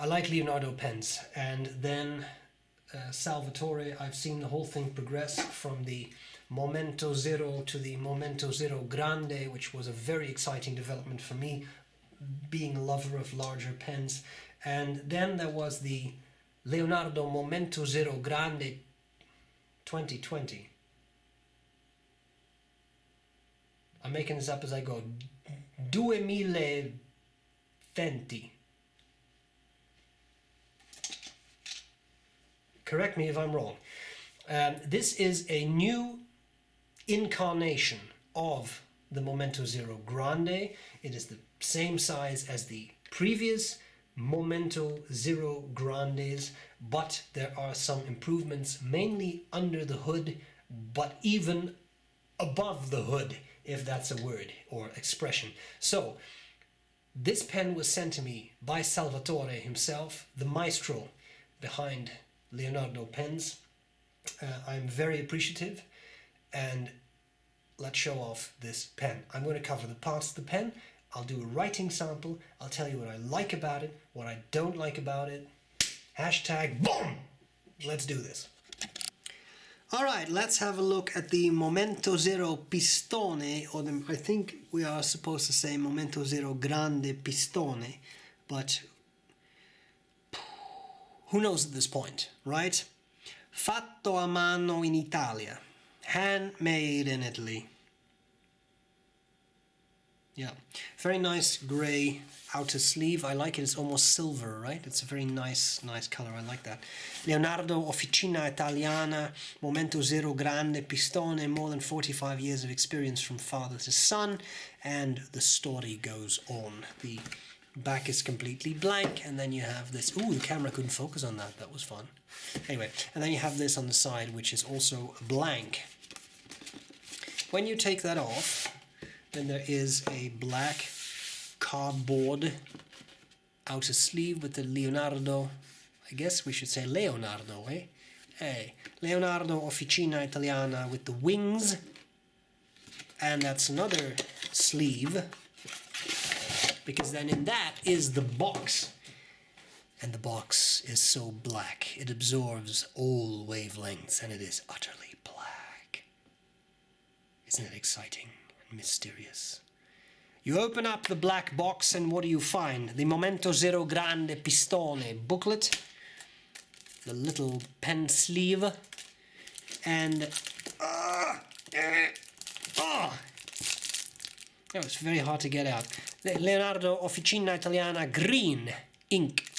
I like Leonardo pens, and then Salvatore, I've seen the whole thing progress from the MomentoZero to the MomentoZero Grande, which was a very exciting development for me, being a lover of larger pens. And then there was the Leonardo MomentoZero Grande 2020. I'm making this up as I go. 2020. Correct me if I'm wrong. This is a new incarnation of the MomentoZero Grande. It is the same size as the previous MomentoZero Grandes, but there are some improvements, mainly under the hood, but even above the hood, if that's a word or expression. So, this pen was sent to me by Salvatore himself, the maestro behind Leonardo pens. I'm very appreciative, and let's show off this pen. I'm going to cover the parts of the pen. I'll do a writing sample. I'll tell you what I like about it, what I don't like about it. Hashtag boom! Let's do this. Alright, let's have a look at the MomentoZero Pistone, or I think we are supposed to say MomentoZero Grande Pistone, but who knows at this point, right? Fatto a mano in Italia. Handmade in Italy. Yeah, very nice grey outer sleeve. I like it. It's almost silver, right? It's a very nice color. I like that. Leonardo, Officina Italiana, MomentoZero Grande Pistone, more than 45 years of experience from father to son, and the story goes on. The back is completely blank, and then you have this. Ooh, the camera couldn't focus on that. That was fun. Anyway, and then you have this on the side, which is also blank. When you take that off, then there is a black cardboard outer sleeve with the Leonardo, I guess we should say Leonardo, eh? Hey, Leonardo Officina Italiana with the wings. And that's another sleeve, because then in that is the box. And the box is so black, it absorbs all wavelengths, and it is utterly black. Isn't it exciting and mysterious? You open up the black box, and what do you find? The MomentoZero Grande Pistone booklet, the little pen sleeve, and that was very hard to get out. The Leonardo Officina Italiana green ink.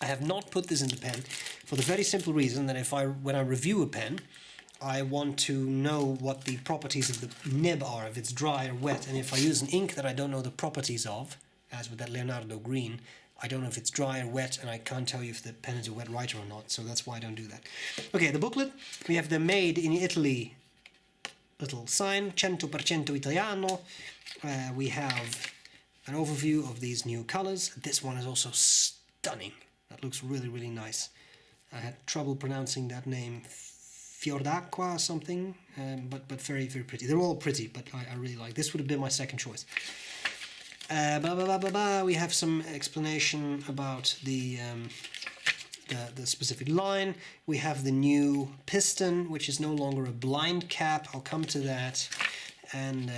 I have not put this in the pen for the very simple reason that when I review a pen, I want to know what the properties of the nib are, if it's dry or wet, and if I use an ink that I don't know the properties of, as with that Leonardo green, I don't know if it's dry or wet, and I can't tell you if the pen is a wet writer or not, so that's why I don't do that. Okay, the booklet, we have the Made in Italy little sign, 100% Italiano. We have an overview of these new colors. This one is also stunning. That looks really, really nice. I had trouble pronouncing that name, Fiordacqua or something, but very, very pretty. They're all pretty, but I really like. This would have been my second choice. We have some explanation about the specific line. We have the new piston, which is no longer a blind cap. I'll come to that. And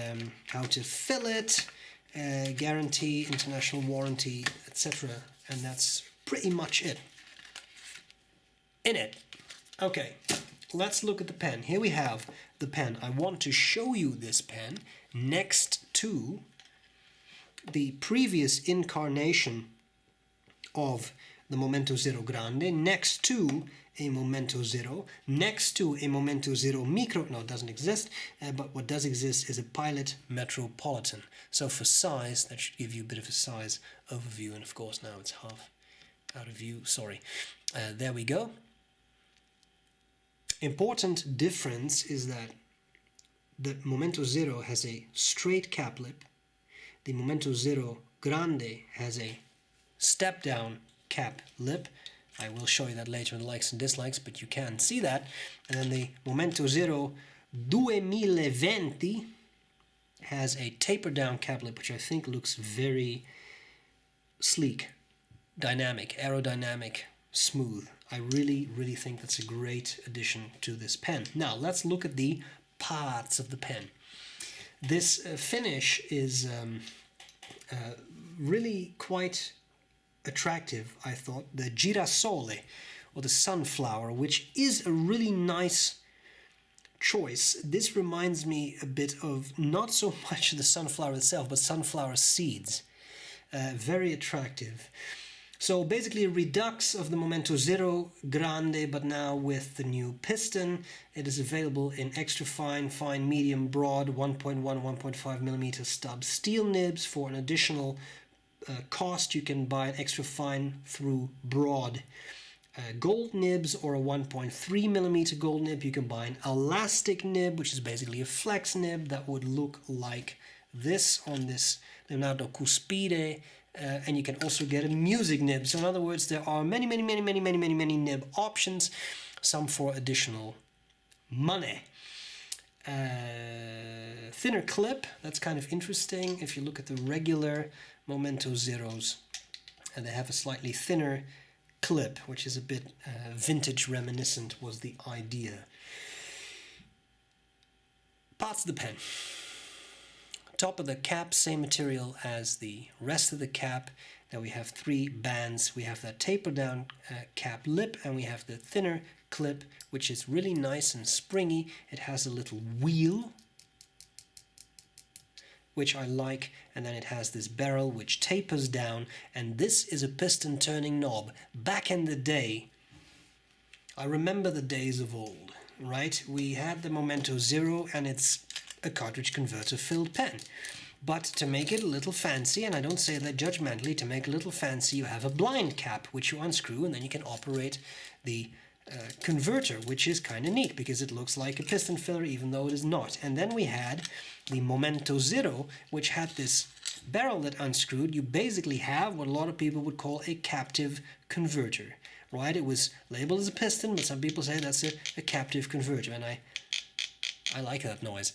how to fill it, guarantee, international warranty, etc. And that's pretty much it. In it. Okay, let's look at the pen. Here we have the pen. I want to show you this pen next to the previous incarnation of the MomentoZero Grande, next to a MomentoZero, next to a MomentoZero Micro. No, it doesn't exist, but what does exist is a Pilot Metropolitan. So for size, that should give you a bit of a size overview, and of course now it's half out of view, sorry. There we go. Important difference is that the MomentoZero has a straight cap lip. The MomentoZero Grande has a step-down cap lip. I will show you that later in the likes and dislikes, but you can see that. And then the MomentoZero 2020 has a taper-down cap lip, which I think looks very sleek. aerodynamic, smooth. I really, really think that's a great addition to this pen. Now, let's look at the parts of the pen. This finish is really quite attractive, I thought. The girasole, or the sunflower, which is a really nice choice. This reminds me a bit of not so much the sunflower itself, but sunflower seeds. Very attractive. So basically a redux of the MomentoZero Grande, but now with the new piston. It is available in extra fine, fine, medium, broad, 1.1, 1.5 millimeter stub steel nibs. For an additional cost, you can buy an extra fine through broad gold nibs, or a 1.3 millimeter gold nib. You can buy an elastic nib, which is basically a flex nib that would look like this on this Leonardo Cuspide. And you can also get a music nib. So in other words, there are many nib options, some for additional money. Thinner clip, that's kind of interesting. If you look at the regular MomentoZeros, and they have a slightly thinner clip, which is a bit vintage reminiscent, was the idea. Parts of the pen. Top of the cap, same material as the rest of the cap. Then we have 3 bands. We have that taper down cap lip, and we have the thinner clip, which is really nice and springy. It has a little wheel, which I like, and then it has this barrel which tapers down, and this is a piston turning knob. Back in the day, I remember the days of old, right? We had the MomentoZero, and it's a cartridge converter filled pen. But to make it a little fancy, and I don't say that judgmentally, to make it a little fancy, you have a blind cap which you unscrew, and then you can operate the converter, which is kind of neat because it looks like a piston filler even though it is not. And then we had the MomentoZero, which had this barrel that unscrewed. You basically have what a lot of people would call a captive converter, right? It was labeled as a piston, but some people say that's a captive converter, and I like that noise.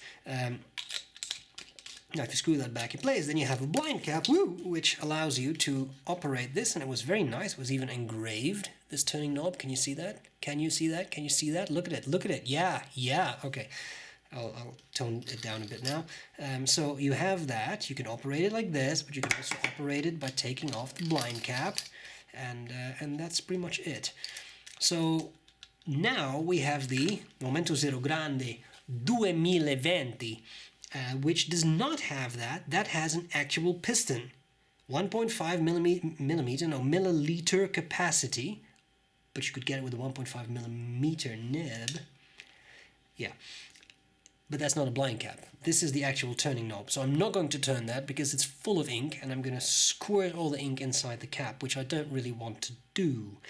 Now if you screw that back in place, then you have a blind cap, which allows you to operate this, and it was very nice. It was even engraved, this turning knob. Can you see that? Can you see that? Can you see that? Look at it, look at it. Yeah, okay. I'll tone it down a bit now. So you have that. You can operate it like this, but you can also operate it by taking off the blind cap, and that's pretty much it. So now we have the MomentoZero Grande 2020, which does not have that. That has an actual piston, 1.5 milliliter capacity, but you could get it with a 1.5 millimeter nib. Yeah, but that's not a blind cap. This is the actual turning knob. So I'm not going to turn that because it's full of ink, and I'm going to squirt all the ink inside the cap, which I don't really want to do.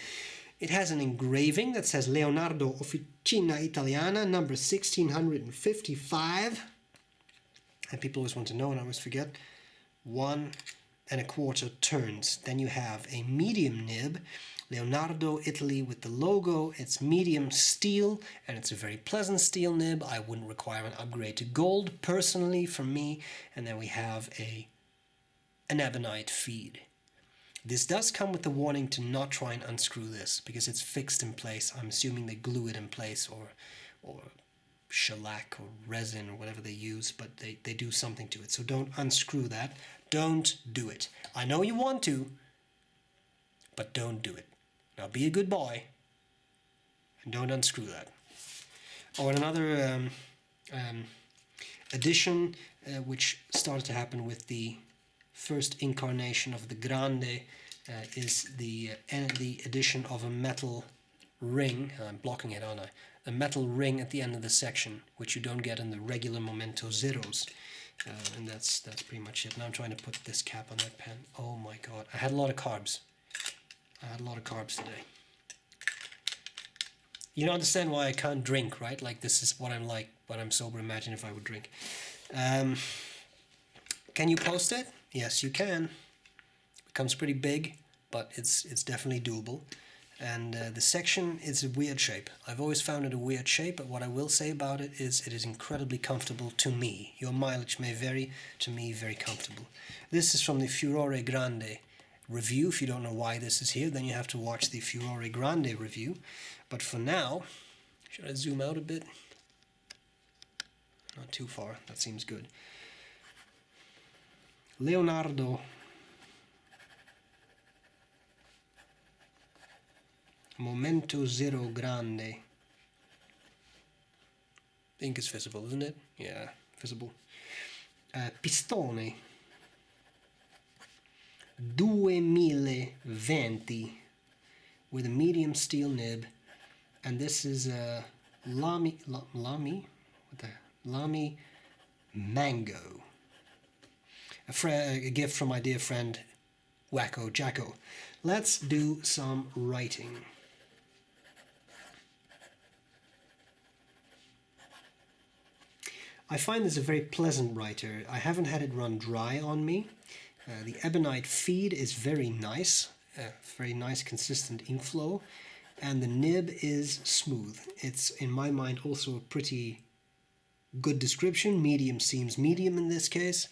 It has an engraving that says Leonardo Officina Italiana, number 1655. And people always want to know, and I always forget, 1 1/4 turns. Then you have a medium nib, Leonardo, Italy, with the logo. It's medium steel, and it's a very pleasant steel nib. I wouldn't require an upgrade to gold, personally, for me. And then we have an ebonite feed. This does come with the warning to not try and unscrew this, because it's fixed in place. I'm assuming they glue it in place, or shellac or resin or whatever they use, but they do something to it. So don't unscrew that. Don't do it. I know you want to, but don't do it. Now be a good boy and don't unscrew that. Oh, and another addition which started to happen with the first incarnation of the Grande is the addition of a metal ring. I'm blocking it, aren't I? A metal ring at the end of the section, which you don't get in the regular MomentoZeros. And that's pretty much it. Now I'm trying to put this cap on that pen. Oh my god, I had a lot of carbs. Today. You don't understand why I can't drink, right? Like, this is what I'm like when I'm sober. Imagine if I would drink. Can you post it? Yes, you can. It becomes pretty big, but it's definitely doable. And the section is a weird shape. I've always found it a weird shape, but what I will say about it is incredibly comfortable to me. Your mileage may vary, to me very comfortable. This is from the Furore Grande review. If you don't know why this is here, then you have to watch the Furore Grande review. But for now, should I zoom out a bit? Not too far, that seems good. Leonardo MomentoZero Grande. I think it's visible, isn't it? Yeah, visible. Pistone 2020 with a medium steel nib, and this is a Lamy Mango, a gift from my dear friend Wacko Jacko. Let's do some writing. I find this a very pleasant writer. I haven't had it run dry on me. The ebonite feed is very nice, very nice consistent inflow, and the nib is smooth. It's, in my mind, also a pretty good description. Medium seems medium in this case.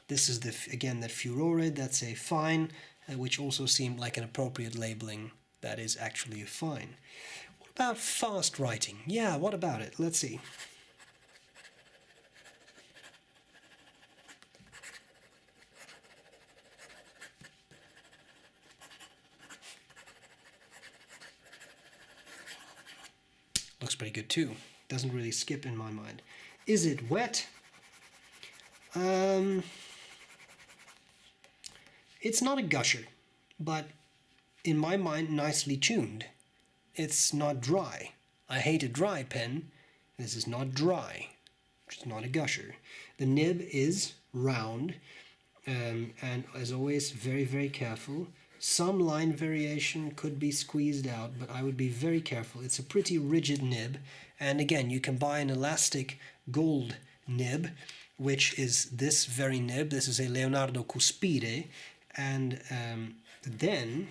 This is, again, that Furore, that's a fine, which also seemed like an appropriate labeling. That is actually a fine. What about fast writing? Yeah, what about it? Let's see. Looks pretty good too. Doesn't really skip in my mind. Is it wet? It's not a gusher, but in my mind, nicely tuned. It's not dry. I hate a dry pen. This is not dry. It's not a gusher. The nib is round, and as always, very, very careful. Some line variation could be squeezed out, but I would be very careful. It's a pretty rigid nib, and again, you can buy an elastic gold nib, which is this very nib. This is a Leonardo Cuspide, and then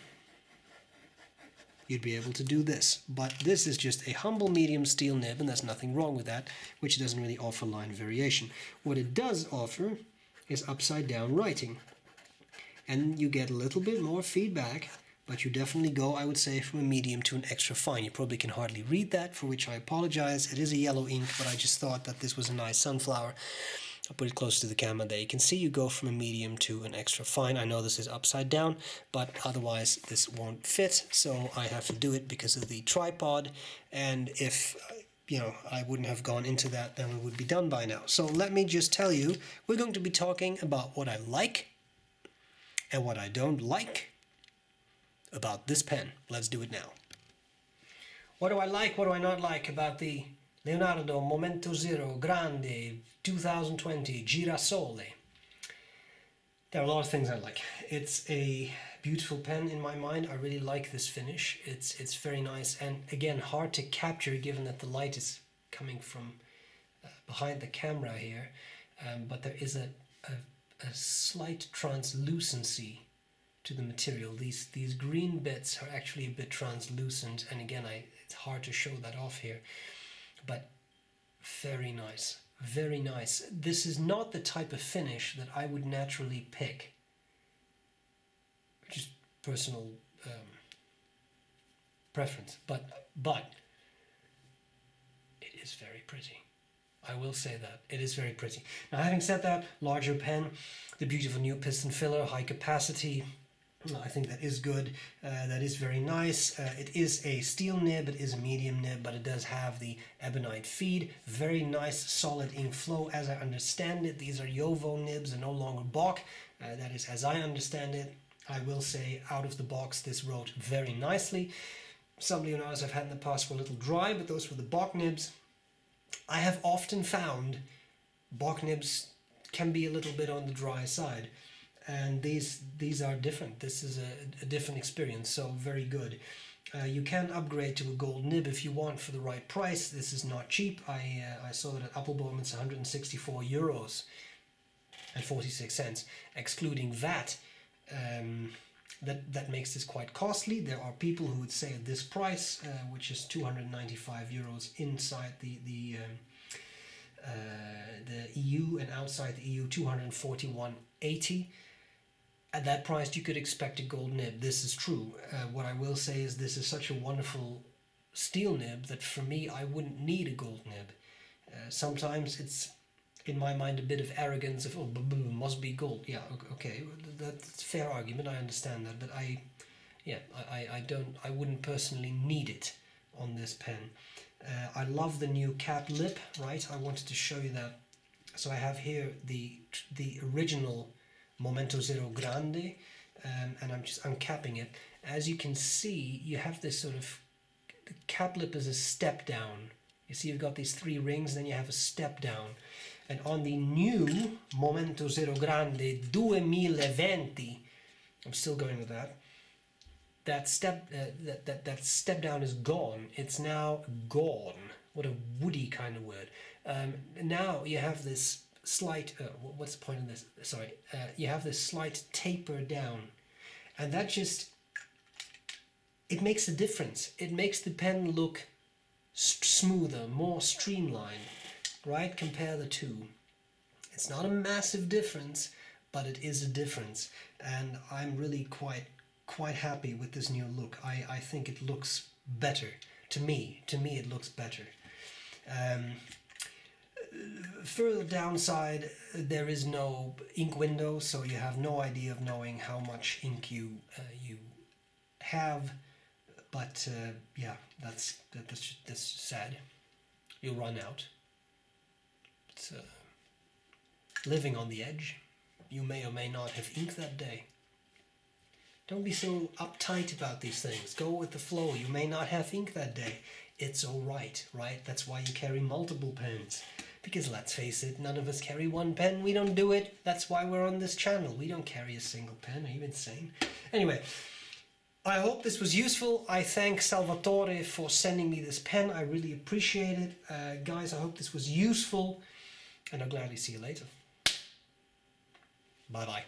you'd be able to do this. But this is just a humble medium steel nib, and there's nothing wrong with that, which doesn't really offer line variation. What it does offer is upside down writing. And you get a little bit more feedback, but you definitely go, I would say, from a medium to an extra fine. You probably can hardly read that, for which I apologize. It is a yellow ink, but I just thought that this was a nice sunflower. I'll put it close to the camera there. You can see you go from a medium to an extra fine. I know this is upside down, but otherwise this won't fit, so I have to do it because of the tripod. And if I wouldn't have gone into that, then we would be done by now. So let me just tell you, we're going to be talking about what I like and what I don't like about this pen. Let's do it now. What do I like, what do I not like about the Leonardo MomentoZero Grande 2020 Girasole? There are a lot of things I like. It's a beautiful pen in my mind. I really like this finish. It's very nice, and again, hard to capture given that the light is coming from behind the camera here, but there is a slight translucency to the material. These green bits are actually a bit translucent, and again, it's hard to show that off here, but very nice, very nice. This is not the type of finish that I would naturally pick, just personal preference, but it is very pretty. I will say that. It is very pretty. Now, having said that, larger pen, the beautiful new piston filler, high capacity, I think that is good. That is very nice. It is a steel nib, it is a medium nib, but it does have the ebonite feed. Very nice, solid ink flow. As I understand it, these are Jowo nibs and no longer B.R.E. That is as I understand it. I will say, out of the box, this wrote very nicely. Some Leonardos I've had in the past were a little dry, but those were the B.R.E. nibs. I have often found B.R.E. nibs can be a little bit on the dry side, and these are different. This is a different experience, so very good. You can upgrade to a gold nib if you want for the right price. This is not cheap. I saw that at Appelboom it's 164 euros and 46 cents, excluding VAT. That makes this quite costly. There are people who would say at this price, which is 295 euros inside the EU and outside the EU 241.80. at that price you could expect a gold nib. This is true. What I will say is this is such a wonderful steel nib that for me I wouldn't need a gold nib. Sometimes it's in my mind a bit of arrogance of, oh, must be gold. Yeah, okay, that's a fair argument, I understand that, but I wouldn't personally need it on this pen. I love the new cap lip, right? I wanted to show you that. So I have here the original MomentoZero Grande, and I'm just uncapping it. As you can see, you have this sort of, the cap lip is a step down. You see, you've got these 3 rings, then you have a step down. And on the new MomentoZero Grande 2020, I'm still going with that. That step down is gone. It's now gone. What a woody kind of word. Now you have this slight. What's the point of this? Sorry. You have this slight taper down, and that just, it makes a difference. It makes the pen look smoother, more streamlined. Right? Compare the two. It's not a massive difference, but it is a difference, and I'm really quite happy with this new look. I think it looks better. To me it looks better. Further downside, there is no ink window, so you have no idea of knowing how much ink you have. But yeah, that's sad. You'll run out. It's living on the edge. You may or may not have ink that day. Don't be so uptight about these things. Go with the flow. You may not have ink that day. It's alright, right? That's why you carry multiple pens. Because let's face it, none of us carry one pen. We don't do it. That's why we're on this channel. We don't carry a single pen. Are you insane? Anyway, I hope this was useful. I thank Salvatore for sending me this pen. I really appreciate it. Guys, I hope this was useful. And I'll gladly see you later. Bye-bye.